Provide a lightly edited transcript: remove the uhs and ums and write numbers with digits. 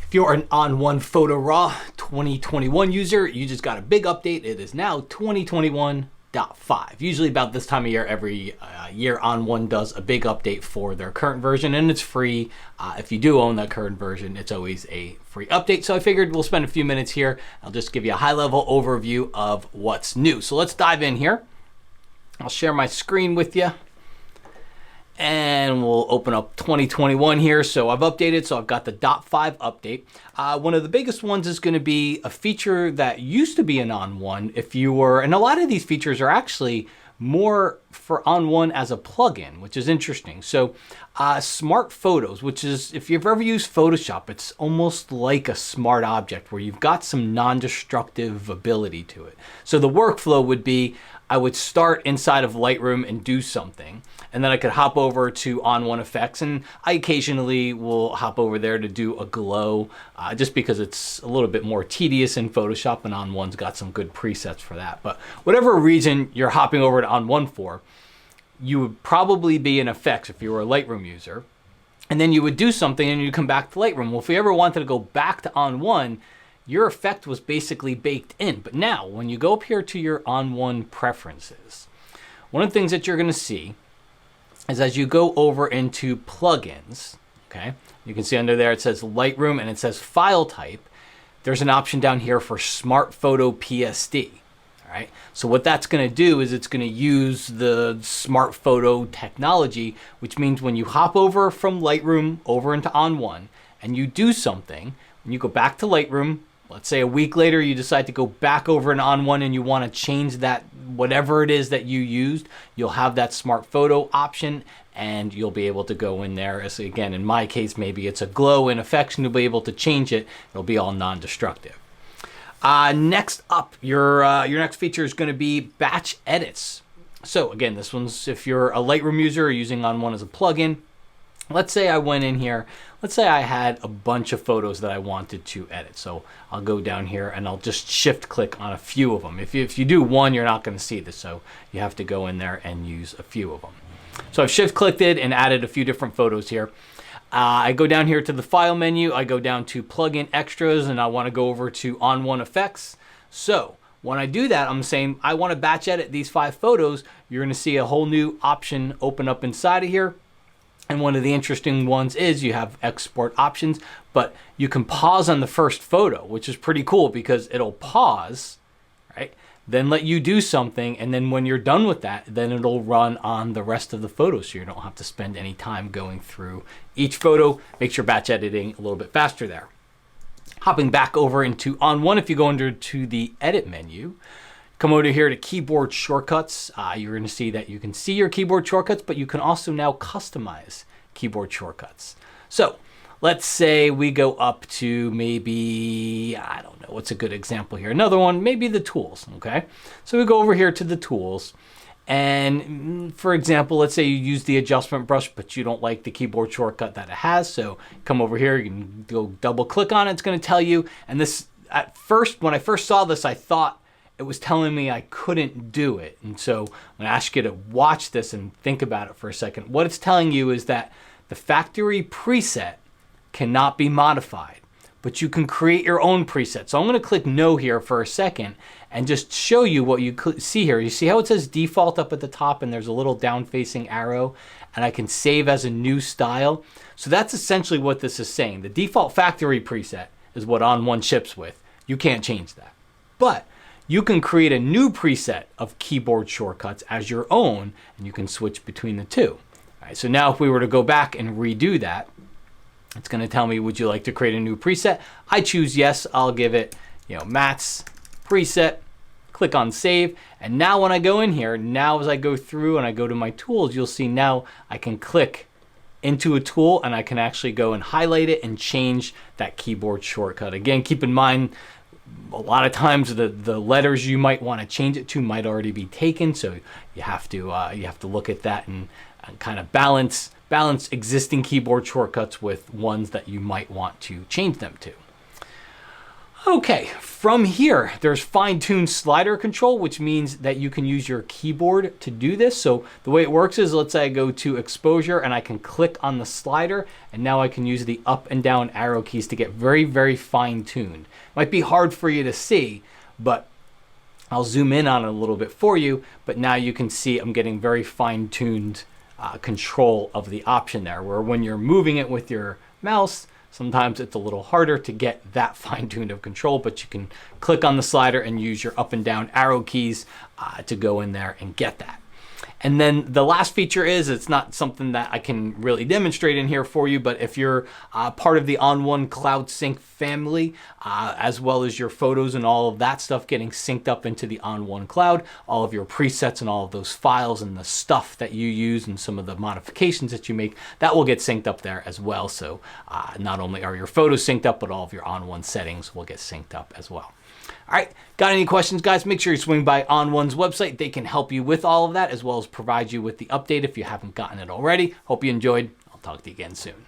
If you're an ON1 Photo Raw 2021 user, you just got a big update. It is now 2021.5. Usually about this time of year, every year ON1 does a big update for their current version, and it's free. If you do own that current version, it's always a free update. So I figured we'll spend a few minutes here. I'll just give you a high-level overview of what's new. So let's dive in here. I'll share my screen with you. And we'll open up 2021 here. So I've updated, so I've got the .5 update. One of the biggest ones is going to be a feature that used to be an ON1 if you were, and a lot of these features are actually more for ON1 as a plugin, which is interesting. So smart photos, which is, if you've ever used Photoshop, it's almost like a smart object where you've got some non-destructive ability to it. So the workflow would be, I would start inside of Lightroom and do something, and then I could hop over to ON1 effects, and I occasionally will hop over there to do a glow, just because it's a little bit more tedious in Photoshop, and ON1's got some good presets for that. But whatever reason you're hopping over to ON1 for, you would probably be in effects if you were a Lightroom user, and then you would do something and you come back to Lightroom. Well, if you ever wanted to go back to ON1, your effect was basically baked in. But now, when you go up here to your ON1 preferences, one of the things that you're going to see is as you go over into plugins, okay, you can see under there it says Lightroom and it says file type. There's an option down here for Smart Photo PSD. All right, so what that's going to do is it's going to use the Smart Photo technology, which means when you hop over from Lightroom over into ON1 and you do something, when you go back to Lightroom, let's say a week later you decide to go back over in ON1 and you want to change that, whatever it is that you used, you'll have that Smart Photo option and you'll be able to go in there. As again, in my case, maybe it's a glow in effects and you'll be able to change it. It'll be all non-destructive. Next up, your next feature is going to be batch edits. So again, this one's if you're a Lightroom user or using ON1 as a plugin. Let's say I went in here, let's say I had a bunch of photos that I wanted to edit. So I'll go down here and I'll just shift click on a few of them. If you do one, you're not going to see this. So you have to go in there and use a few of them. So I've shift clicked it and added a few different photos here. I go down here to the file menu. I go down to plugin extras and I want to go over to ON1 effects. So when I do that, I'm saying I want to batch edit these 5 photos. You're going to see a whole new option open up inside of here. And one of the interesting ones is you have export options, but you can pause on the first photo, which is pretty cool because it'll pause, right? Then let you do something. And then when you're done with that, then it'll run on the rest of the photos. So you don't have to spend any time going through each photo. Makes your batch editing a little bit faster there. Hopping back over into ON1, if you go under to the edit menu, come over here to keyboard shortcuts. You're going to see that you can see your keyboard shortcuts, but you can also now customize keyboard shortcuts. So let's say we go up to maybe, I don't know, what's a good example here? Another one, maybe the tools, okay? So we go over here to the tools. And for example, let's say you use the adjustment brush, but you don't like the keyboard shortcut that it has. So come over here, you can go double click on it. It's going to tell you. And this, at first, when I first saw this, I thought it was telling me I couldn't do it. And so I'm gonna ask you to watch this and think about it for a second. What it's telling you is that the factory preset cannot be modified, but you can create your own preset. So I'm gonna click no here for a second and just show you what you see here. You see how it says default up at the top and there's a little down facing arrow and I can save as a new style. So that's essentially what this is saying. The default factory preset is what ON1 ships with. You can't change that. But you can create a new preset of keyboard shortcuts as your own, and you can switch between the two. All right, so now if we were to go back and redo that, it's going to tell me, would you like to create a new preset? I choose yes. I'll give it, Matt's preset. Click on save. And now when I go in here, now as I go through and I go to my tools, you'll see now I can click into a tool and I can actually go and highlight it and change that keyboard shortcut. Again, keep in mind, a lot of times the letters you might want to change it to might already be taken, so you have to look at that and kind of balance existing keyboard shortcuts with ones that you might want to change them to. Okay, from here, there's fine-tuned slider control, which means that you can use your keyboard to do this. So the way it works is, let's say I go to exposure and I can click on the slider, and now I can use the up and down arrow keys to get very, very fine-tuned. Might be hard for you to see, but I'll zoom in on it a little bit for you, but now you can see I'm getting very fine-tuned control of the option there, where when you're moving it with your mouse, sometimes it's a little harder to get that fine-tuned of control, but you can click on the slider and use your up and down arrow keys to go in there and get that. And then the last feature is, it's not something that I can really demonstrate in here for you, but if you're part of the ON1 Cloud Sync family, as well as your photos and all of that stuff getting synced up into the ON1 Cloud, all of your presets and all of those files and the stuff that you use and some of the modifications that you make, that will get synced up there as well. So not only are your photos synced up, but all of your ON1 settings will get synced up as well. All right, got any questions, guys? Make sure you swing by ON1's website. They can help you with all of that, as well as provide you with the update if you haven't gotten it already. Hope you enjoyed. I'll talk to you again soon.